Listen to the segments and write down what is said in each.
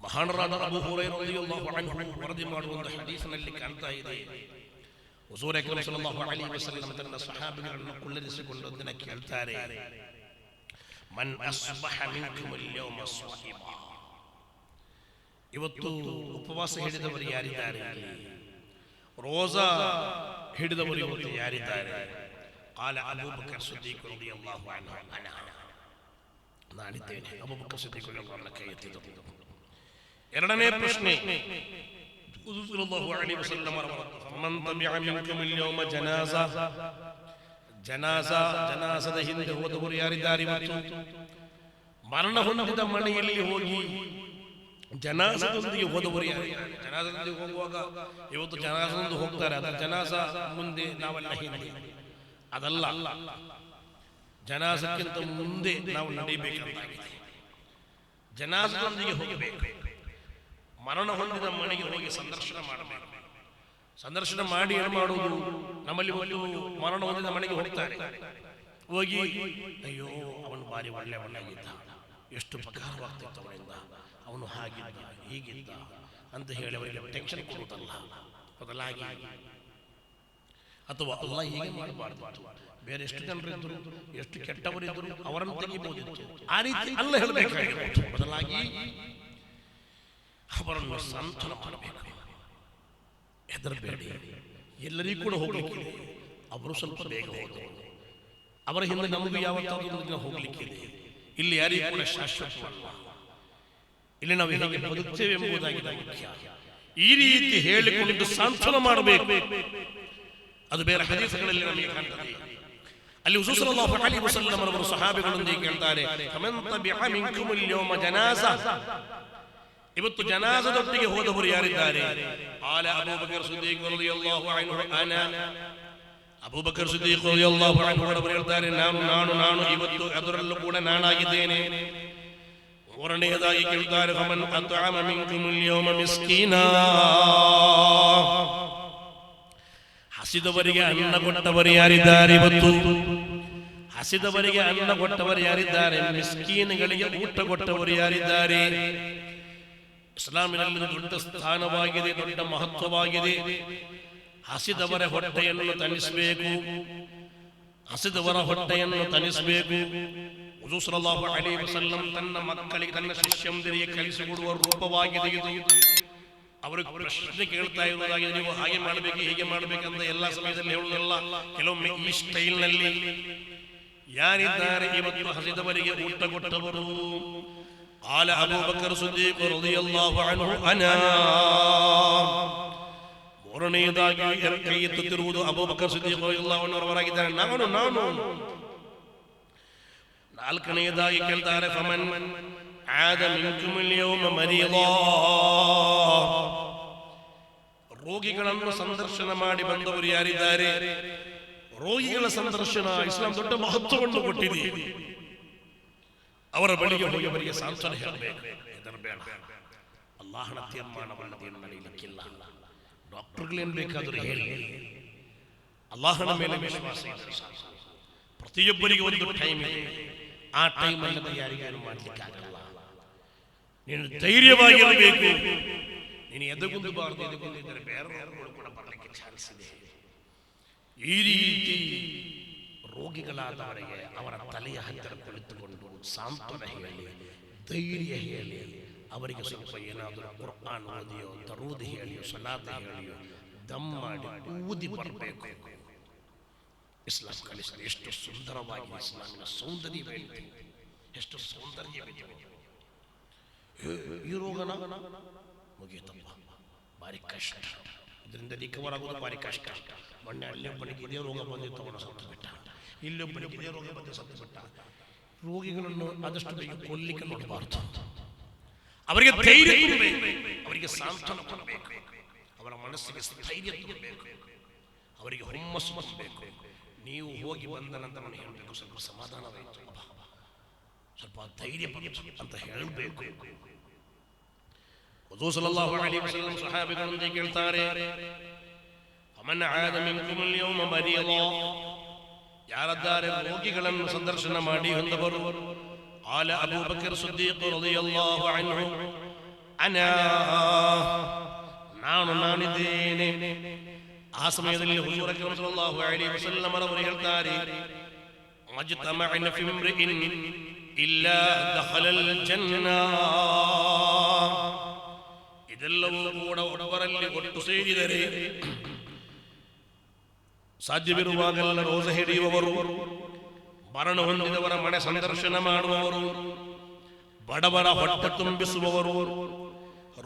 ಮಹಾನರಾದ Abu ಹುರೈರ ರಲಿಯಲ್ಲಾಹು ಅನ್ಹು ವರದಿ ಮಾಡುವ ಒಂದು ಹದೀಸಿನಲ್ಲಿ ಕಾಣ್ತಾ ಇದೆ, ಹುಜೂರ್ ಅಕ್ರಮ್ ಸಲ್ಲಲ್ಲಾಹು ಅಲೈಹಿ ವಸಲ್ಲಂ ತನ್ನ ಸಹಾಬಿಗಳನ್ನು ಕುಳ್ಳರಿಸಿಕೊಂಡು ಅದನ್ನು ಕೇಳ್ತಾರೆ, ಮನ್ ಅಸ್ಬಹ ಮಿನ್ಕುಮುಲ್ ಯೌಮ ಸ್ವಾಯಿಮಾ, ಇವತ್ತು ಉಪವಾಸ ಹಿಡಿದವರು ಯಾರಿದ್ದಾರೆ, ರೋಜಾ ಹಿಡಿದವರು ಇವತ್ತು ಯಾರಿದ್ದಾರೆ? قال أبو بكر الصديق رضي الله عنه أنا ನಾನಿದ್ದೇನೆ. ಅಬೂ ಬಕರ್ ಸಿದ್ದಿಕ್ ರಲಿಯಲ್ಲಾಹು ಅನ್ಹು ಕೈ ಎತ್ತಿದರು. ಎರಡನೇ ಪ್ರಶ್ನೆ, ಹುಜೂರ್ ಸಲ್ಲಲ್ಲಾಹು ಅಲೈಹಿ ವಸಲ್ಲಂ ಮನ್ ತಬಿಅ ಮಿನ್ಕುಮ್ ಅಲ್-ಯೌಮ ಜನಾಜಾ, ಜನಾಜದ ಹಿಂದೆ ಹೋದವರು ಯಾರಿದ್ದಾರೆ? ಇವತ್ತು ಮರಣ ಹೊಂದಿದ ಮನೆಯಲ್ಲಿ ಹೋಗಿ ಜನಾಜದೊಂದಿಗೆ ಹೋದವರು ಯಾರಿದ್ದಾರೆ? ಜನಾಜದೊಂದಿಗೆ ಹೋಗುವಾಗ ಇವತ್ತು ಜನಾಜದೊಂದು ಹೋಗ್ತಾರೆ, ಅದರ ಜನಾಜ ಮುಂದೆ ನಾವೆಲ್ಲ ಹಿಂದೆ, ಅದಲ್ಲ, ಜನಾಜಕ್ಕಿಂತ ಮುಂದೆ ನಾವು ನಡೆಯಬೇಕಾಗಿದೆ. ಜನಾಜದೊಂದಿಗೆ ಹೋಗಬೇಕು, ಮರಣ ಹೊಂದಿದ ಮನೆಗೆ ಹೋಗಿ ಸಂದರ್ಶನ ಮಾಡಬೇಕು. ಸಂದರ್ಶನ ಮಾಡಿ ಏನು ಮಾಡುವುದು? ನಮ್ಮಲ್ಲಿ ಒಂದು ಮರಣ ಹೊಂದಿದ ಮನೆಗೆ ಹೋಗ್ತಾರೆ, ಹೋಗಿ ಅಯ್ಯೋ ಅವನು ಭಾರಿ ಒಳ್ಳೆಯವನಾಗಿದ್ದ, ಎಷ್ಟು ಪಗಾರವಾಗ್ತಿತ್ತು ಅವನಿಂದ, ಅವನು ಹಾಗಿದ್ದ ಹೀಗಿದ್ದ ಅಂತ ಹೇಳಿ ಅವರಿಗೆ ಟೆನ್ಷನ್ ಕೊಡುವುದಲ್ಲ, ಬದಲಾಗಿ ಅಥವಾ ಅಲ್ಲ ಹೀಗೆ ಮಾಡಬಾರ್ದು, ಬೇರೆ ಎಷ್ಟು ಜನರಿದ್ದರು, ಎಷ್ಟು ಕೆಟ್ಟವರಿದ್ದರು ಅವರನ್ನು ತೆಗಿಬಹುದಿತ್ತು, ಆ ರೀತಿ ಅಲ್ಲ ಹೇಳಬೇಕಾಗಿತ್ತು. ಬದಲಾಗಿ ಅವರನ್ನು ಸಾಂತ್ವನ ಮಾಡಬೇಕು. ಹೆದರಬೇಡಿ, ಎಲ್ಲರಿಗೂ ಕೂಡ ಹೋಗ್ಲಿಕ್ಕಿದೆ, ಅವರು ಸ್ವಲ್ಪ ಬೇಗ ಹೋದರು, ಅವರ ಹಿಂದೆ ನಮಗೂ ಯಾವತ್ತಾದರೂ ದಿನ ಹೋಗ್ಲಿಕ್ಕಿದೆ. ಇಲ್ಲಿ ಯಾರಿಗೂ ಕೂಡ ಶಾಶ್ವತವಲ್ಲ, ಇಲ್ಲಿ ನಾವು ಹೇಗೆ ಬದುಕ್ತೇವೆ ಎಂಬುದಾಗಿದೆ ಮುಖ್ಯ. ಈ ರೀತಿ ಹೇಳಿಕೊಂಡು ಸಾಂತ್ವನ ಮಾಡಬೇಕು. ಅದು ಬೇರೆ ಹದೀಸ್ಗಳಲ್ಲಿ ನಮಗೆ ಕಾಣ್ತದೆ. ಅಲ್ಲಿ ಹುಜೂರ್ ಸಲ್ಲಲ್ಲಾಹು ಅಲೈಹಿ ವಸಲ್ಲಂ ಅವರು ಸಹಾಬಿಗಳೊಂದಿಗೆ ಹೇಳ್ತಾರೆ, ಫಮನ್ ತಬಿಅ ಮಿನ್ಕುಮುಲ್ ಯೌಮ ಜನಾಜಾ, ಇವತ್ತು ಜನಾಜದೊಟ್ಟಿಗೆ ಹೋದವರು ಯಾರಿದ್ದಾರೆ? ಆಲ ಅಬೂಬಕರ್ ಸಿದ್ದೀಕ್ ರಲಿಯಲ್ಲಾಹು ಅನ್ಹು ಅನಾ, ಅಬೂಬಕರ್ ಸಿದ್ದೀಕ್ ರಲಿಯಲ್ಲಾಹು ಅನ್ಹು ಅವರು ಹೇಳ್ತಾರೆ, ನಾನು ಇವತ್ತು ಅದರಲ್ಲೂ ಕೂಡ ನಾನಾಗಿದ್ದೇನೆ. ಮೂರನೆಯದಾಗಿ ಕೇಳ್ತಾರೆ, ಫಮನ್ ಅತ್ಅಮ ಮಿನ್ಕುಮುಲ್ ಯೌಮ ಮಿಸ್ಕೀನಾ, ಹಸಿದವರಿಗೆ ಅನ್ನ ಕೊಟ್ಟವರು ಯಾರಿದ್ದಾರೆ? ಇವತ್ತು ಹಸಿದವರಿಗೆ ಅನ್ನ ಕೊಟ್ಟವರು ಯಾರಿದ್ದಾರೆ? ಮಿಸ್ಕೀನ್ಗಳಿಗೆ ಊಟ ಕೊಟ್ಟವರು ಯಾರಿದ್ದಾರೆ? ಇಸ್ಲಾಮಿನಲ್ಲಿ ದೊಡ್ಡ ಸ್ಥಾನವಾಗಿದೆ, ದೊಡ್ಡ ಮಹತ್ವವಾಗಿದೆ. ಹಸಿದವರ ಹೊಟ್ಟೆಯನ್ನು ತಣಿಸಬೇಕು, ಹಸಿದವರ ಹೊಟ್ಟೆಯನ್ನು ತಣಿಸಬೇಕು. ಹುಜೂರ್ ಸಲ್ಲಲ್ಲಾಹು ಅಲೈಹಿ ವಸಲ್ಲಂ ತನ್ನ ಮಕ್ಕಳಿಗೆ, ತನ್ನ ಶಿಷ್ಯಂದಿರಿಗೆ ಕಲಿಸಿಕೊಡುವ ರೂಪವಾಗಿದೆ ಇದು. ಅವರು ಪ್ರಶ್ನೆ ಕೇಳ್ತಾ ಇರುವುದಾಗಿದೆ, ನೀವು ಹಾಗೆ ಮಾಡಬೇಕು ಹೀಗೆ ಮಾಡಬೇಕಂತ ಎಲ್ಲ ಸಮಯದಲ್ಲಿ ಹೇಳುವುದಲ್ಲ, ಕೆಲವೊಮ್ಮೆ ಈ ಸ್ಟೈಲ್ನಲ್ಲಿ ಯಾರಿದ್ದಾರೆ ಇವತ್ತು ಹಸಿದವರಿಗೆ ಊಟ ಕೊಟ್ಟವರು? ಆಲ ಅಬೂಬಕರ್ ಸಿದ್ದೀಕ್ ರಲಿಯಲ್ಲಾಹು ಅನ್ಹು ಅನಾ. ಮೂರನೆಯದಾಗಿ ಕೈ ಎತ್ತುತ್ತಿರುವುದು ಅಬೂಬಕರ್ ಸಿದ್ದೀಕ್ ರಲಿಯಲ್ಲಾಹು ಅನ್ಹು ಅವರಾಗಿದ್ದಾರೆ, ನಾನು. ನಾಲ್ಕನೆಯದಾಗಿ ಕೇಳ್ತಾರೆ, ಫಮನ್ ಆದ ಮಿನ್ಕುಮುಲ್ ಯೌಮ ಮರೀದಾ, ರೋಗಿಗಳನ್ನು ಸಂದರ್ಶನ ಮಾಡಿ ಬಂದವರು ಯಾರಿದ್ದಾರೆ? ರೋಗಿಗಳ ಸಂದರ್ಶನ ಇಸ್ಲಾಂ ದೊಡ್ಡ ಮಹತ್ವವನ್ನು ಕೊಟ್ಟಿದೆ. ಅವರ ಬಳಿಗೆ ಹೋಗಿ ಅವರಿಗೆ ಸಾಂತ್ವನ ಹೇಳಬೇಕು, ಹೆದರಬೇಡ, ಅಲ್ಲಾಹನ ತೀರ್ಮಾನವನ್ನು ನಡೆಯಲಿಕ್ಕಿಲ್ಲ, ಡಾಕ್ಟರ್ಗಳೇನು ಬೇಕಾದರೂ ಹೇಳಿ, ಅಲ್ಲಾಹನ ಮೇಲೆ ವಿಶ್ವಾಸ ಇದ್ದರೆ ಸಾಕು. ಪ್ರತಿಯೊಬ್ಬರಿಗೆ ಒಂದು ಟೈಮ್ ಇದೆ, ಆ ಟೈಮ್ ಅಲ್ಲದೆ ಯಾರಿಗೇನು ಮಾಡಲಿಕ್ಕಾಗಲ್ಲ. ನೀನು ಧೈರ್ಯವಾಗಿರಬೇಕು, ನೀನು ಎದೆಗುಂದಬಾರದು. ಎದೆಗುಂದಿದ್ದರೆ ಬೇರೆಯವರು ಕೂಡ ಬರಲಿಕ್ಕೆ ಚಾನ್ಸ್ ಇದೆ. ಈ ರೀತಿ ರೋಗಿಗಳಾದವರಿಗೆ ಅವರ ತಲೆಯ ಹತ್ತಿರ ಕುಳಿತುಕೊಂಡು ಸಾಂತ್ವನ ಹೇಳಿ, ಧೈರ್ಯ ಹೇಳಿ, ಅವರಿಗೆ ಸ್ವಲ್ಪ ಏನಾದರೂ ಕುರ್ಆನ್ ಓದಿಯೋ, ದರೂದ್ ಹೇಳಿಯೋ, ಸಲಾತ್ ಹೇಳಿಯೋ, ದಮ್ ಮಾಡಿ ಊದಿ ಬರಬೇಕು. ಇಸ್ಲಾಂ ಕಲಿಸಿದ ಎಷ್ಟು ಸುಂದರವಾಗಿ ಇಸ್ಲಾಮಿನ ಸೌಂದರ್ಯವಿದೆ, ಎಷ್ಟು ಸೌಂದರ್ಯವಿದೆ. ಈ ರೋಗನ ಮುಗಿಯುತ್ತಪ್ಪ, ಭಾರಿ ಕಷ್ಟ, ಇದರಿಂದ ರಿಕವರ್ ಆಗೋದು ಭಾರಿ ಕಷ್ಟ. ಮೊನ್ನೆ ಅಲ್ಲೊಬ್ಬನಿಗೆ ಇದೇ ರೋಗ ಬಂದಿತ್ತು, ಅವನು ಸತ್ತು ಬಿಟ್ಟ. ಇಲ್ಲೊಬ್ಬನಿಗೆ ಇದೇ ರೋಗ ಬಂದು ಸತ್ತು ಬಿಟ್ಟ. ರೋಗಿಗಳನ್ನು ಆದಷ್ಟು ಬೇಗ ಕೊಲ್ಲಿಕ್ಕೆ ನೋಡಬಾರ್ದು. ಅವರಿಗೆ ಧೈರ್ಯ ತುಂಬಬೇಕು, ಅವರಿಗೆ ಸಾಂತ್ವನ ಕೊಡಬೇಕು, ಅವರ ಮನಸ್ಸಿಗೆ ಸ್ಥೈರ್ಯ ತುಂಬಬೇಕು, ಅವರಿಗೆ ಹುಮ್ಮಸ್ಸು ತುಂಬಬೇಕು. ನೀವು ಹೋಗಿ ಬಂದ ನಂತರ ನಾನು ಹೇಳಬೇಕು, ಸ್ವಲ್ಪ ಸಮಾಧಾನವಾಯಿತು, ಸ್ವಲ್ಪ ಧೈರ್ಯ ಅಂತ ಹೇಳಬೇಕು. ಹುಜೂರ್ ಸಲ್ಲಲ್ಲಾಹು ಅಲೈಹಿ ವಸಲ್ಲಂ ಸಹಾಬಿಗಳೊಂದಿಗೆ ಕೇಳ್ತಾರೆ, ಫಮನ್ ಆದ ಮಿನ್ಕುಮುಲ್ ಯೌಮ ಮರೀದಾ, ಯಾರಿದ್ದಾರೆ ರೋಗಿಗಳನ್ನು ಸಂದರ್ಶನ ಮಾಡಿ ಹೊಂದವರು? ಆಲ ಅಬೂಬಕರ್ ಸಿದ್ದೀಕ್ ರಲಿಯಲ್ಲಾಹು ಅನ್ಹು ಅನಾ ನಾನಿದ್ದೇನೆ. ಆ ಸಮಯದಲ್ಲಿ ಹುಜೂರ್ ಅಕ್ರಮ್ ಸಲ್ಲಲ್ಲಾಹು ಅಲೈಹಿ ವಸಲ್ಲಂ ಅವರು ಹೇಳ್ತಾರೆ, ಮಜ್ತಮಅನ ಫಿ ಇಮ್ರಿಇನ್ ಇಲ್ಲಾ ದಖಲಲ್ ಜನ್ನಾ. ಇದೆಲ್ಲವೂ ಕೂಡ ಒಬ್ಬರಲ್ಲಿ ಒಟ್ಟು ಸೇರಿದರೆ ಸಾಧ್ಯವಿರುವಾಗೆಲ್ಲ ರೋಜ ಹಿಡಿಯುವವರು, ಮರಣ ಹೊಂದಿದವರ ಮನೆ ಸಂದರ್ಶನ ಮಾಡುವವರು, ಬಡವರ ಹೊಟ್ಟೆ ತುಂಬಿಸುವವರು,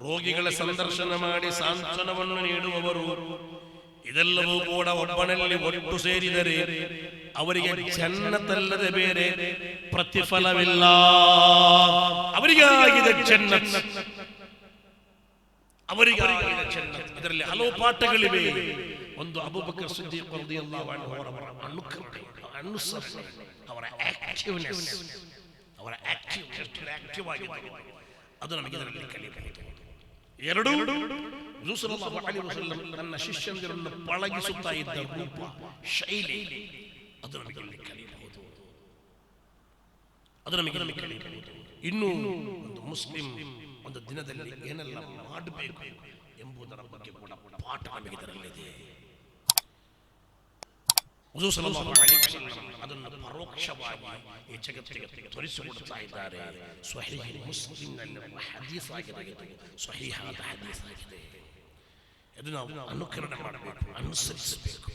ರೋಗಿಗಳ ಸಂದರ್ಶನ ಮಾಡಿ ಸಾಂತ್ವನವನ್ನು ನೀಡುವವರು, ಇದೆಲ್ಲವೂ ಕೂಡ ಒಬ್ಬನಲ್ಲಿ ಒಟ್ಟು ಸೇರಿದರೆ ಅವರಿಗೆ ಜನ್ನತಲ್ಲದೆ ಬೇರೆ ಪ್ರತಿಫಲವಿಲ್ಲ. ಅವರಿಗಾಗಿದೆ ಜನ್ನತ್, ಅವರಿಗಾಗಿದೆ ಜನ್ನತ್. ಇದರಲ್ಲಿ ಹಲವು ಪಾಠಗಳಿವೆ. ಒಂದು ಅಬೂಬಕರ್ ಸಿದ್ದೀಕ್ ರಲಿಯಲ್ಲಾಹು ಅನ್ಹು ಅವರ ಅನುಸರಣೆ, ಅವರ ಆಕ್ಟಿವ್ನೆಸ್, ಅವರ ಆಕ್ಟಿವ್ ಆಗಿದ್ದು, ಅದು ನಮಗೆ ಇದರಲ್ಲಿ ಕಲಿಯಬಹುದು. ಎರಡು, ಹುಜೂರ್ ಸಲ್ಲಲ್ಲಾಹು ಅಲೈಹಿ ವಸಲ್ಲಂ ತನ್ನ ಶಿಷ್ಯಂದಿರನ್ನು ಪಳಗಿಸುತ್ತಾ ಇದ್ದ ರೂಪ, ಶೈಲಿ, ಅದು ನಮಗೆ ಕಲಿಯಬಹುದು, ಅದು ನಮಗೆ ಕಲಿಯಬಹುದು. ಇನ್ನೂ ಒಂದು ಮುಸ್ಲಿಂ ಒಂದು ದಿನದಲ್ಲಿ ಏನೆಲ್ಲ ಮಾಡಬೇಕು ಎಂಬುದರ ಬಗ್ಗೆ ಕೂಡ ಪಾಠ ನಮಗೆ ಇದರಲ್ಲಿದೆ. ಹುಜೂರ್ ಸಲ್ಲಲ್ಲಾಹು ಅಲೈಹಿ ವಸಲ್ಲಂ ಅದನ್ನು ಪರೋಕ್ಷವಾಗಿ ಈ ಜಗತ್ತಿಗೆ ತೋರಿಸಿಕೊಡುತ್ತಾ ಇದ್ದಾರೆ. ಸ್ವಹೀಹ್ ಮುಸ್ಲಿಂನಲ್ಲಿ ಹದೀಸ್ ಆಗಿದೆ, ಸ್ವಹೀಹಾದ ಹದೀಸ್ ಆಗಿದೆ. ಇದು ನಾವು ಅನುಕರಣೆ ಮಾಡಬೇಕು, ಅನುಸರಿಸಬೇಕು.